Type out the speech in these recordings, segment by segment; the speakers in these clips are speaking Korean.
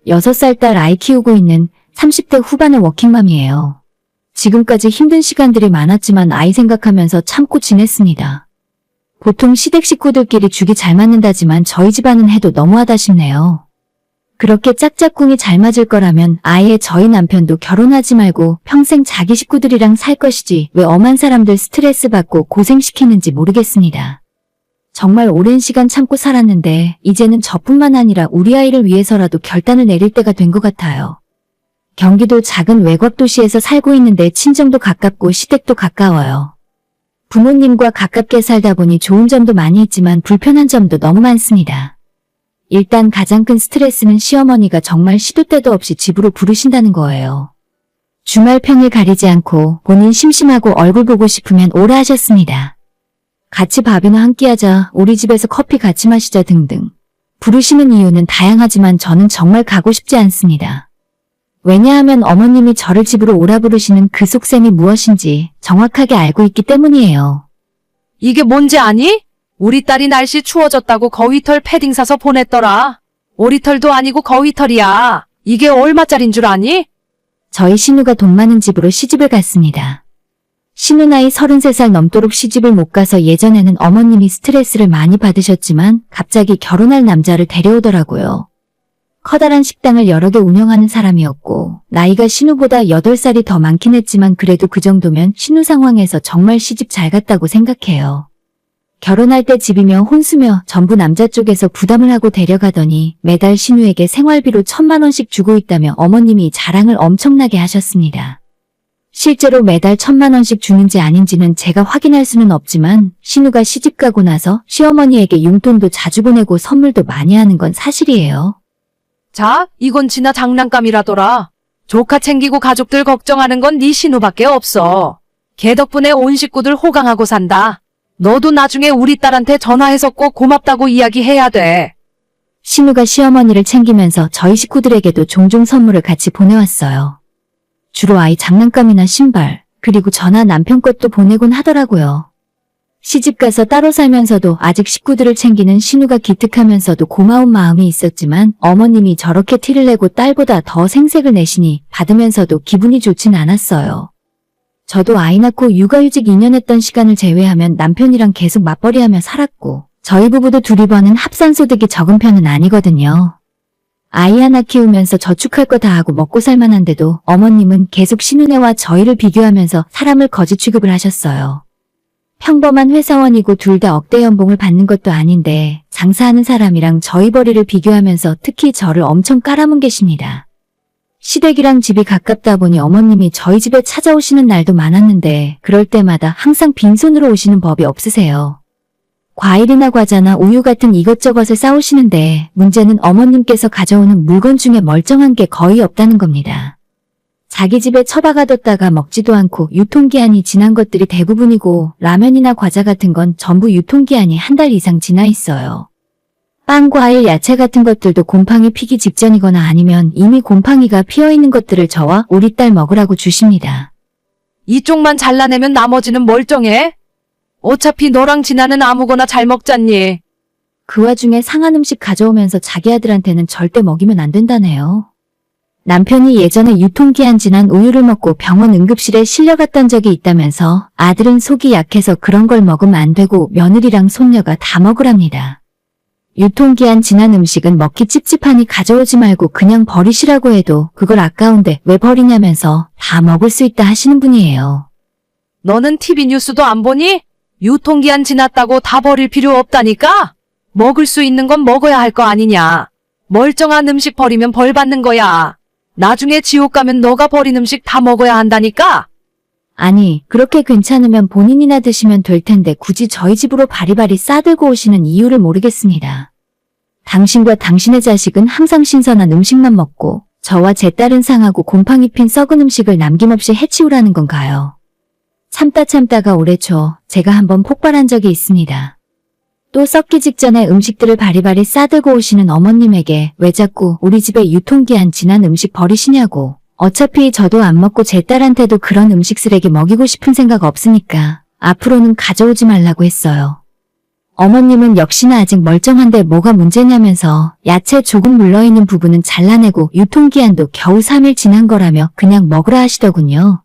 6살 딸 아이 키우고 있는 30대 후반의 워킹맘이에요. 지금까지 힘든 시간들이 많았지만 아이 생각하면서 참고 지냈습니다. 보통 시댁 식구들끼리 죽이 잘 맞는다지만 저희 집안은 해도 너무하다 싶네요. 그렇게 짝짝꿍이 잘 맞을 거라면 아예 저희 남편도 결혼하지 말고 평생 자기 식구들이랑 살 것이지 왜 엄한 사람들 스트레스 받고 고생시키는지 모르겠습니다. 정말 오랜 시간 참고 살았는데 이제는 저뿐만 아니라 우리 아이를 위해서라도 결단을 내릴 때가 된 것 같아요. 경기도 작은 외곽 도시에서 살고 있는데 친정도 가깝고 시댁도 가까워요. 부모님과 가깝게 살다 보니 좋은 점도 많이 있지만 불편한 점도 너무 많습니다. 일단 가장 큰 스트레스는 시어머니가 정말 시도 때도 없이 집으로 부르신다는 거예요. 주말 평일 가리지 않고 본인 심심하고 얼굴 보고 싶으면 오라 하셨습니다. 같이 밥이나 한 끼 하자, 우리 집에서 커피 같이 마시자 등등. 부르시는 이유는 다양하지만 저는 정말 가고 싶지 않습니다. 왜냐하면 어머님이 저를 집으로 오라 부르시는 그 속셈이 무엇인지 정확하게 알고 있기 때문이에요. 이게 뭔지 아니? 우리 딸이 날씨 추워졌다고 거위털 패딩 사서 보냈더라. 오리털도 아니고 거위털이야. 이게 얼마짜린 줄 아니? 저희 신우가 돈 많은 집으로 시집을 갔습니다. 신우 나이 33살 넘도록 시집을 못 가서 예전에는 어머님이 스트레스를 많이 받으셨지만 갑자기 결혼할 남자를 데려오더라고요. 커다란 식당을 여러 개 운영하는 사람이었고 나이가 신우보다 8살이 더 많긴 했지만 그래도 그 정도면 신우 상황에서 정말 시집 잘 갔다고 생각해요. 결혼할 때 집이며 혼수며 전부 남자 쪽에서 부담을 하고 데려가더니 매달 신우에게 생활비로 1,000만 원씩 주고 있다며 어머님이 자랑을 엄청나게 하셨습니다. 실제로 매달 1,000만 원씩 주는지 아닌지는 제가 확인할 수는 없지만 신우가 시집 가고 나서 시어머니에게 용돈도 자주 보내고 선물도 많이 하는 건 사실이에요. 자, 이건 지나 장난감이라더라. 조카 챙기고 가족들 걱정하는 건 네 신우밖에 없어. 걔 덕분에 온 식구들 호강하고 산다. 너도 나중에 우리 딸한테 전화해서 꼭 고맙다고 이야기해야 돼. 신우가 시어머니를 챙기면서 저희 식구들에게도 종종 선물을 같이 보내왔어요. 주로 아이 장난감이나 신발, 그리고 저나 남편 것도 보내곤 하더라고요. 시집가서 따로 살면서도 아직 식구들을 챙기는 신우가 기특하면서도 고마운 마음이 있었지만 어머님이 저렇게 티를 내고 딸보다 더 생색을 내시니 받으면서도 기분이 좋진 않았어요. 저도 아이 낳고 육아휴직 2년 했던 시간을 제외하면 남편이랑 계속 맞벌이하며 살았고 저희 부부도 둘이 버는 합산소득이 적은 편은 아니거든요. 아이 하나 키우면서 저축할 거 다 하고 먹고 살만한데도 어머님은 계속 신우네와 저희를 비교하면서 사람을 거지 취급을 하셨어요. 평범한 회사원이고 둘 다 억대 연봉을 받는 것도 아닌데 장사하는 사람이랑 저희 벌이를 비교하면서 특히 저를 엄청 깔아뭉개십니다. 시댁이랑 집이 가깝다 보니 어머님이 저희 집에 찾아오시는 날도 많았는데 그럴 때마다 항상 빈손으로 오시는 법이 없으세요. 과일이나 과자나 우유 같은 이것저것을 싸오시는데 문제는 어머님께서 가져오는 물건 중에 멀쩡한 게 거의 없다는 겁니다. 자기 집에 처박아뒀다가 먹지도 않고 유통기한이 지난 것들이 대부분이고 라면이나 과자 같은 건 전부 유통기한이 한 달 이상 지나 있어요. 빵, 과일, 야채 같은 것들도 곰팡이 피기 직전이거나 아니면 이미 곰팡이가 피어있는 것들을 저와 우리 딸 먹으라고 주십니다. 이쪽만 잘라내면 나머지는 멀쩡해. 어차피 너랑 진아는 아무거나 잘 먹잖니. 그 와중에 상한 음식 가져오면서 자기 아들한테는 절대 먹이면 안 된다네요. 남편이 예전에 유통기한 지난 우유를 먹고 병원 응급실에 실려갔던 적이 있다면서 아들은 속이 약해서 그런 걸 먹으면 안 되고 며느리랑 손녀가 다 먹으랍니다. 유통기한 지난 음식은 먹기 찝찝하니 가져오지 말고 그냥 버리시라고 해도 그걸 아까운데 왜 버리냐면서 다 먹을 수 있다 하시는 분이에요. 너는 TV 뉴스도 안 보니? 유통기한 지났다고 다 버릴 필요 없다니까? 먹을 수 있는 건 먹어야 할 거 아니냐. 멀쩡한 음식 버리면 벌 받는 거야. 나중에 지옥 가면 너가 버린 음식 다 먹어야 한다니까? 아니, 그렇게 괜찮으면 본인이나 드시면 될 텐데 굳이 저희 집으로 바리바리 싸들고 오시는 이유를 모르겠습니다. 당신과 당신의 자식은 항상 신선한 음식만 먹고 저와 제 딸은 상하고 곰팡이 핀 썩은 음식을 남김없이 해치우라는 건가요? 참다가 올해 초 제가 한번 폭발한 적이 있습니다. 또 썩기 직전에 음식들을 바리바리 싸들고 오시는 어머님에게 왜 자꾸 우리 집에 유통기한 지난 음식 버리시냐고. 어차피 저도 안 먹고 제 딸한테도 그런 음식 쓰레기 먹이고 싶은 생각 없으니까 앞으로는 가져오지 말라고 했어요. 어머님은 역시나 아직 멀쩡한데 뭐가 문제냐면서 야채 조금 물러있는 부분은 잘라내고 유통기한도 겨우 3일 지난 거라며 그냥 먹으라 하시더군요.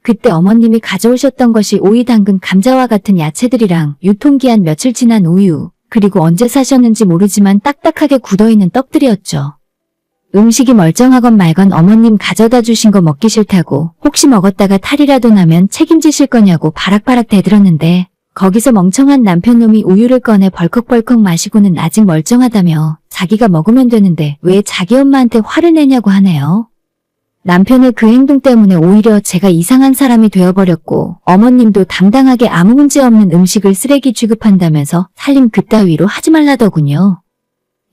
그때 어머님이 가져오셨던 것이 오이, 당근, 감자와 같은 야채들이랑 유통기한 며칠 지난 우유, 그리고 언제 사셨는지 모르지만 딱딱하게 굳어있는 떡들이었죠. 음식이 멀쩡하건 말건 어머님 가져다 주신 거 먹기 싫다고 혹시 먹었다가 탈이라도 나면 책임지실 거냐고 바락바락 대들었는데 거기서 멍청한 남편놈이 우유를 꺼내 벌컥벌컥 마시고는 아직 멀쩡하다며 자기가 먹으면 되는데 왜 자기 엄마한테 화를 내냐고 하네요. 남편의 그 행동 때문에 오히려 제가 이상한 사람이 되어버렸고 어머님도 당당하게 아무 문제 없는 음식을 쓰레기 취급한다면서 살림 그따위로 하지 말라더군요.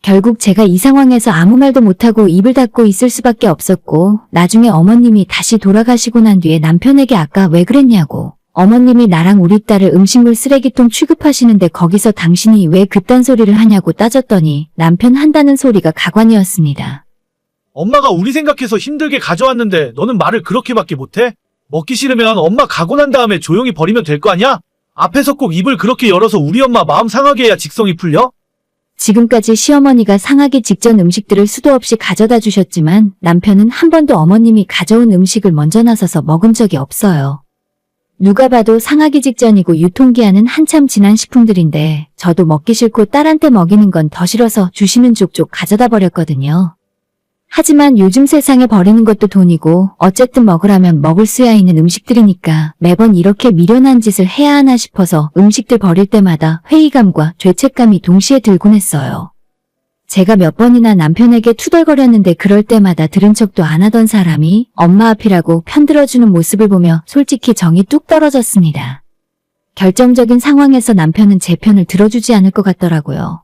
결국 제가 이 상황에서 아무 말도 못하고 입을 닫고 있을 수밖에 없었고 나중에 어머님이 다시 돌아가시고 난 뒤에 남편에게 아까 왜 그랬냐고 어머님이 나랑 우리 딸을 음식물 쓰레기통 취급하시는데 거기서 당신이 왜 그딴 소리를 하냐고 따졌더니 남편 한다는 소리가 가관이었습니다. 엄마가 우리 생각해서 힘들게 가져왔는데 너는 말을 그렇게밖에 못해? 먹기 싫으면 엄마 가고 난 다음에 조용히 버리면 될 거 아니야? 앞에서 꼭 입을 그렇게 열어서 우리 엄마 마음 상하게 해야 직성이 풀려? 지금까지 시어머니가 상하기 직전 음식들을 수도 없이 가져다 주셨지만 남편은 한 번도 어머님이 가져온 음식을 먼저 나서서 먹은 적이 없어요. 누가 봐도 상하기 직전이고 유통기한은 한참 지난 식품들인데 저도 먹기 싫고 딸한테 먹이는 건 더 싫어서 주시는 족족 가져다 버렸거든요. 하지만 요즘 세상에 버리는 것도 돈이고 어쨌든 먹으라면 먹을 수야 있는 음식들이니까 매번 이렇게 미련한 짓을 해야 하나 싶어서 음식들 버릴 때마다 회의감과 죄책감이 동시에 들곤 했어요. 제가 몇 번이나 남편에게 투덜거렸는데 그럴 때마다 들은 척도 안 하던 사람이 엄마 앞이라고 편들어주는 모습을 보며 솔직히 정이 뚝 떨어졌습니다. 결정적인 상황에서 남편은 제 편을 들어주지 않을 것 같더라고요.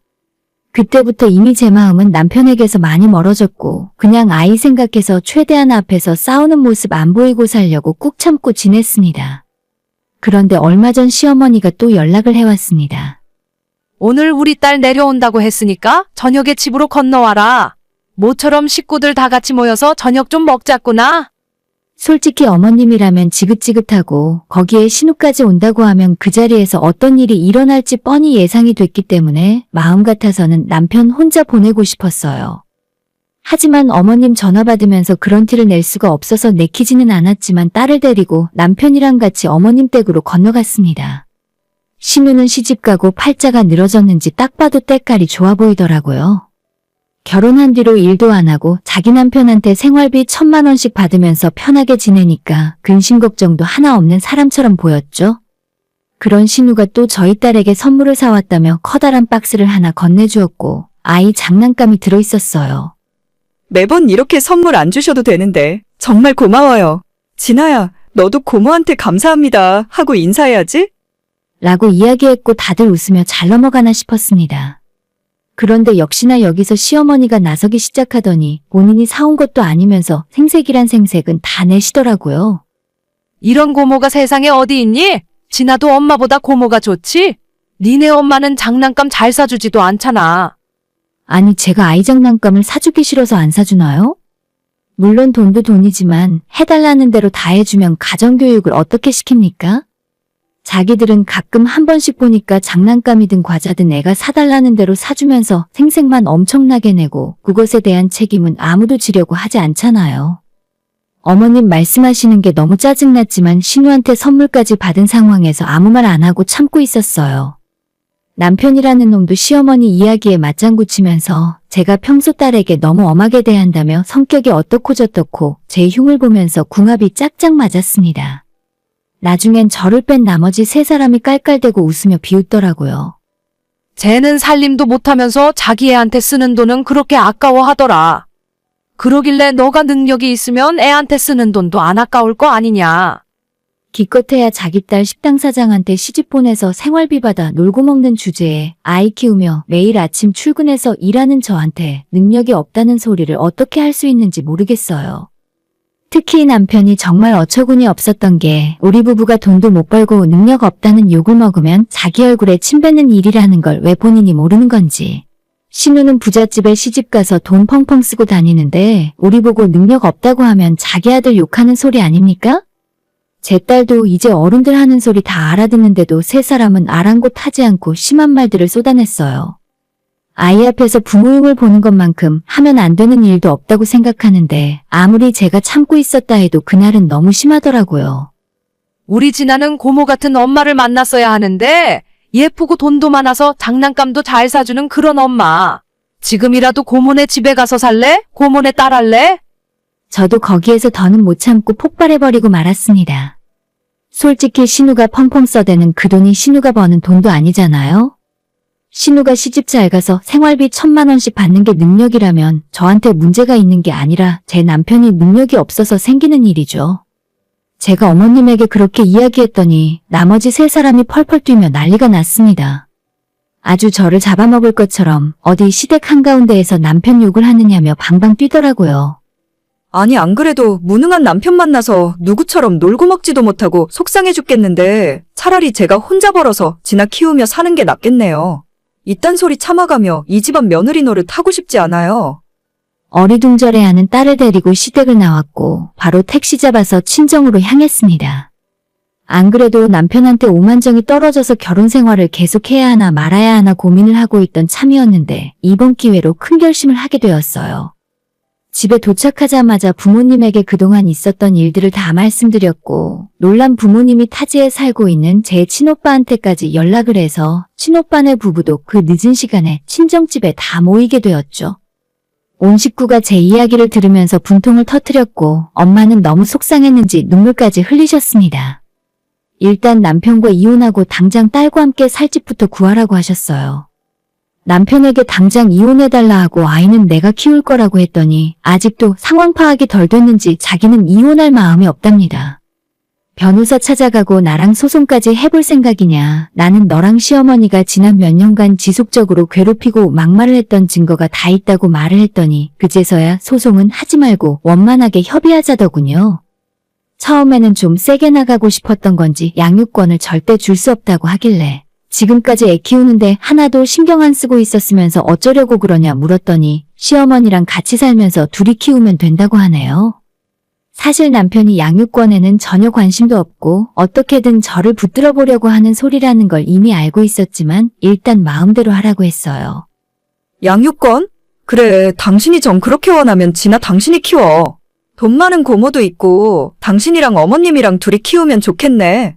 그때부터 이미 제 마음은 남편에게서 많이 멀어졌고 그냥 아이 생각해서 최대한 앞에서 싸우는 모습 안 보이고 살려고 꾹 참고 지냈습니다. 그런데 얼마 전 시어머니가 또 연락을 해왔습니다. 오늘 우리 딸 내려온다고 했으니까 저녁에 집으로 건너와라. 모처럼 식구들 다 같이 모여서 저녁 좀 먹자꾸나. 솔직히 어머님이라면 지긋지긋하고 거기에 신우까지 온다고 하면 그 자리에서 어떤 일이 일어날지 뻔히 예상이 됐기 때문에 마음 같아서는 남편 혼자 보내고 싶었어요. 하지만 어머님 전화 받으면서 그런 티를 낼 수가 없어서 내키지는 않았지만 딸을 데리고 남편이랑 같이 어머님 댁으로 건너갔습니다. 신우는 시집가고 팔자가 늘어졌는지 딱 봐도 때깔이 좋아 보이더라고요. 결혼한 뒤로 일도 안 하고 자기 남편한테 생활비 1,000만 원씩 받으면서 편하게 지내니까 근심 걱정도 하나 없는 사람처럼 보였죠. 그런 신우가 또 저희 딸에게 선물을 사왔다며 커다란 박스를 하나 건네주었고 아이 장난감이 들어있었어요. 매번 이렇게 선물 안 주셔도 되는데 정말 고마워요. 진아야, 너도 고모한테 감사합니다 하고 인사해야지. 라고 이야기했고 다들 웃으며 잘 넘어가나 싶었습니다. 그런데 역시나 여기서 시어머니가 나서기 시작하더니 본인이 사온 것도 아니면서 생색이란 생색은 다 내시더라고요. 이런 고모가 세상에 어디 있니? 진아도 엄마보다 고모가 좋지? 니네 엄마는 장난감 잘 사주지도 않잖아. 아니 제가 아이 장난감을 사주기 싫어서 안 사주나요? 물론 돈도 돈이지만 해달라는 대로 다 해주면 가정교육을 어떻게 시킵니까? 자기들은 가끔 한 번씩 보니까 장난감이든 과자든 애가 사달라는 대로 사주면서 생색만 엄청나게 내고 그것에 대한 책임은 아무도 지려고 하지 않잖아요. 어머님 말씀하시는 게 너무 짜증났지만 신우한테 선물까지 받은 상황에서 아무 말 안 하고 참고 있었어요. 남편이라는 놈도 시어머니 이야기에 맞장구 치면서 제가 평소 딸에게 너무 엄하게 대한다며 성격이 어떻고 저떻고 제 흉을 보면서 궁합이 짝짝 맞았습니다. 나중엔 저를 뺀 나머지 세 사람이 깔깔대고 웃으며 비웃더라고요. 쟤는 살림도 못하면서 자기 애한테 쓰는 돈은 그렇게 아까워하더라. 그러길래 너가 능력이 있으면 애한테 쓰는 돈도 안 아까울 거 아니냐. 기껏해야 자기 딸 식당 사장한테 시집 보내서 생활비 받아 놀고 먹는 주제에 아이 키우며 매일 아침 출근해서 일하는 저한테 능력이 없다는 소리를 어떻게 할 수 있는지 모르겠어요. 특히 남편이 정말 어처구니 없었던 게 우리 부부가 돈도 못 벌고 능력 없다는 욕을 먹으면 자기 얼굴에 침 뱉는 일이라는 걸 왜 본인이 모르는 건지. 신우는 부잣집에 시집가서 돈 펑펑 쓰고 다니는데 우리 보고 능력 없다고 하면 자기 아들 욕하는 소리 아닙니까? 제 딸도 이제 어른들 하는 소리 다 알아듣는데도 세 사람은 아랑곳하지 않고 심한 말들을 쏟아냈어요. 아이 앞에서 부모 흉을 보는 것만큼 하면 안 되는 일도 없다고 생각하는데 아무리 제가 참고 있었다 해도 그날은 너무 심하더라고요. 우리 진아는 고모 같은 엄마를 만났어야 하는데 예쁘고 돈도 많아서 장난감도 잘 사주는 그런 엄마. 지금이라도 고모네 집에 가서 살래? 고모네 딸 할래? 저도 거기에서 더는 못 참고 폭발해버리고 말았습니다. 솔직히 신우가 펑펑 써대는 그 돈이 신우가 버는 돈도 아니잖아요? 신우가 시집 잘 가서 생활비 1,000만 원씩 받는 게 능력이라면 저한테 문제가 있는 게 아니라 제 남편이 능력이 없어서 생기는 일이죠. 제가 어머님에게 그렇게 이야기했더니 나머지 세 사람이 펄펄 뛰며 난리가 났습니다. 아주 저를 잡아먹을 것처럼 어디 시댁 한가운데에서 남편 욕을 하느냐며 방방 뛰더라고요. 아니, 안 그래도 무능한 남편 만나서 누구처럼 놀고 먹지도 못하고 속상해 죽겠는데 차라리 제가 혼자 벌어서 지나 키우며 사는 게 낫겠네요. 이딴 소리 참아가며 이 집안 며느리 노릇 하고 싶지 않아요. 어리둥절해하는 딸을 데리고 시댁을 나왔고 바로 택시 잡아서 친정으로 향했습니다. 안 그래도 남편한테 오만정이 떨어져서 결혼 생활을 계속해야 하나 말아야 하나 고민을 하고 있던 참이었는데 이번 기회로 큰 결심을 하게 되었어요. 집에 도착하자마자 부모님에게 그동안 있었던 일들을 다 말씀드렸고 놀란 부모님이 타지에 살고 있는 제 친오빠한테까지 연락을 해서 친오빠네 부부도 그 늦은 시간에 친정집에 다 모이게 되었죠. 온 식구가 제 이야기를 들으면서 분통을 터뜨렸고 엄마는 너무 속상했는지 눈물까지 흘리셨습니다. 일단 남편과 이혼하고 당장 딸과 함께 살 집부터 구하라고 하셨어요. 남편에게 당장 이혼해달라 하고 아이는 내가 키울 거라고 했더니 아직도 상황 파악이 덜 됐는지 자기는 이혼할 마음이 없답니다. 변호사 찾아가고 나랑 소송까지 해볼 생각이냐. 나는 너랑 시어머니가 지난 몇 년간 지속적으로 괴롭히고 막말을 했던 증거가 다 있다고 말을 했더니 그제서야 소송은 하지 말고 원만하게 협의하자더군요. 처음에는 좀 세게 나가고 싶었던 건지 양육권을 절대 줄 수 없다고 하길래 지금까지 애 키우는데 하나도 신경 안 쓰고 있었으면서 어쩌려고 그러냐 물었더니 시어머니랑 같이 살면서 둘이 키우면 된다고 하네요. 사실 남편이 양육권에는 전혀 관심도 없고 어떻게든 저를 붙들어 보려고 하는 소리라는 걸 이미 알고 있었지만 일단 마음대로 하라고 했어요. 양육권? 그래, 당신이 정 그렇게 원하면 진아 당신이 키워. 돈 많은 고모도 있고 당신이랑 어머님이랑 둘이 키우면 좋겠네.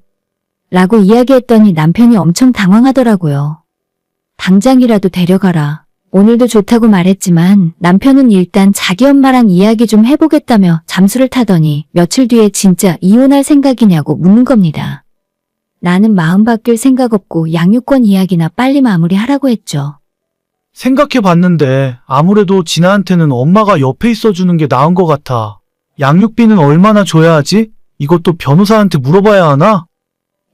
라고 이야기했더니 남편이 엄청 당황하더라고요. 당장이라도 데려가라. 오늘도 좋다고 말했지만 남편은 일단 자기 엄마랑 이야기 좀 해보겠다며 잠수를 타더니 며칠 뒤에 진짜 이혼할 생각이냐고 묻는 겁니다. 나는 마음 바뀔 생각 없고 양육권 이야기나 빨리 마무리하라고 했죠. 생각해봤는데 아무래도 진아한테는 엄마가 옆에 있어주는 게 나은 것 같아. 양육비는 얼마나 줘야 하지? 이것도 변호사한테 물어봐야 하나?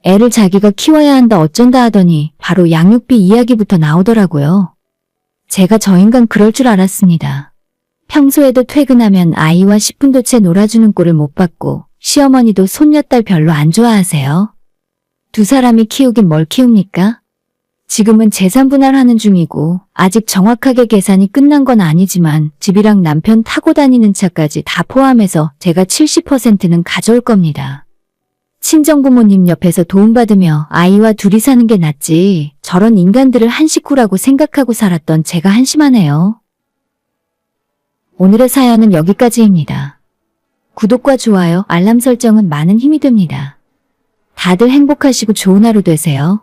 애를 자기가 키워야 한다 어쩐다 하더니 바로 양육비 이야기부터 나오더라고요. 제가 저 인간 그럴 줄 알았습니다. 평소에도 퇴근하면 아이와 10분도 채 놀아주는 꼴을 못 봤고 시어머니도 손녀딸 별로 안 좋아하세요. 두 사람이 키우긴 뭘 키웁니까? 지금은 재산 분할하는 중이고 아직 정확하게 계산이 끝난 건 아니지만 집이랑 남편 타고 다니는 차까지 다 포함해서 제가 70%는 가져올 겁니다. 친정부모님 옆에서 도움받으며 아이와 둘이 사는 게 낫지 저런 인간들을 한 식구라고 생각하고 살았던 제가 한심하네요. 오늘의 사연은 여기까지입니다. 구독과 좋아요, 알람 설정은 많은 힘이 됩니다. 다들 행복하시고 좋은 하루 되세요.